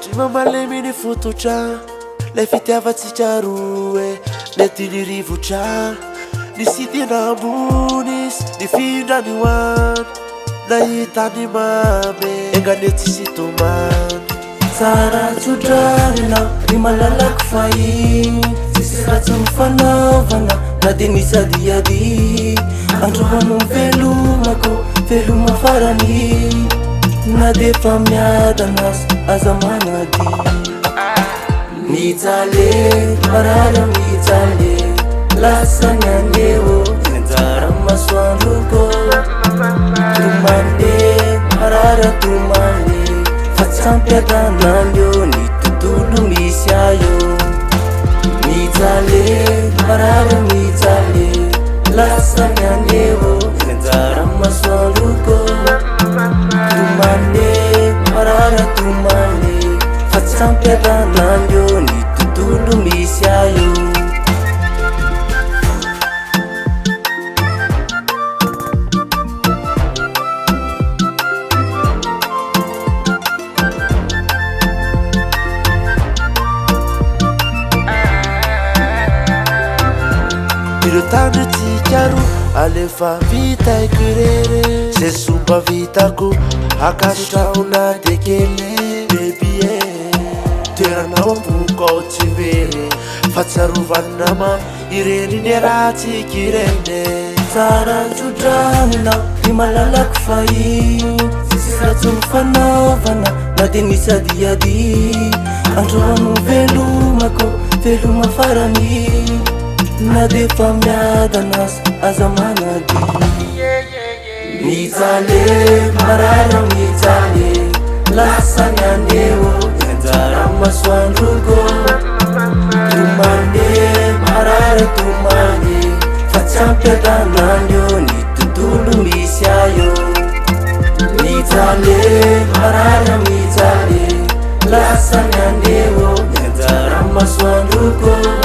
Malemini fototra le fitiavatsika roe mety nirivotra ny sitina ambonis ny findrany hoany nahitany mame engane tsisy tomany tsara tsodrarina ny malalaky fahiny tsisy ratsy mifanaovana na de nisadiady androhano velomako veloma farany na de fa miadanas aza manady mijale marara mijale lasany aneo anjara masoandroko tumande marara tumande fa tsampiadanandeo ny tontolo misy ayo mijale marara mijale lasany aneo anjara masoandroko tumande marara tumande fa tsampiadanandeo ny tontolo misy ayo ireo tandritsika ro alefa vita ikirere ze somba vitako akasotraona dekele bebie toeranao amboko ao tsy very fa tsarovannama ireny ny ratsika irene tsara tsodraninao ny malalaky fahiny sisy ratsy mifanaovana na de nisadiady androhano velomako veloma farany na de fa miadanas aza manady mijale marara mijale lasany aneo anjara masoandroko tumande marara tumande fa tsampiadanandeo ny tontolo misy ayo mijale marara mijale lasany aneo anjara masoandroko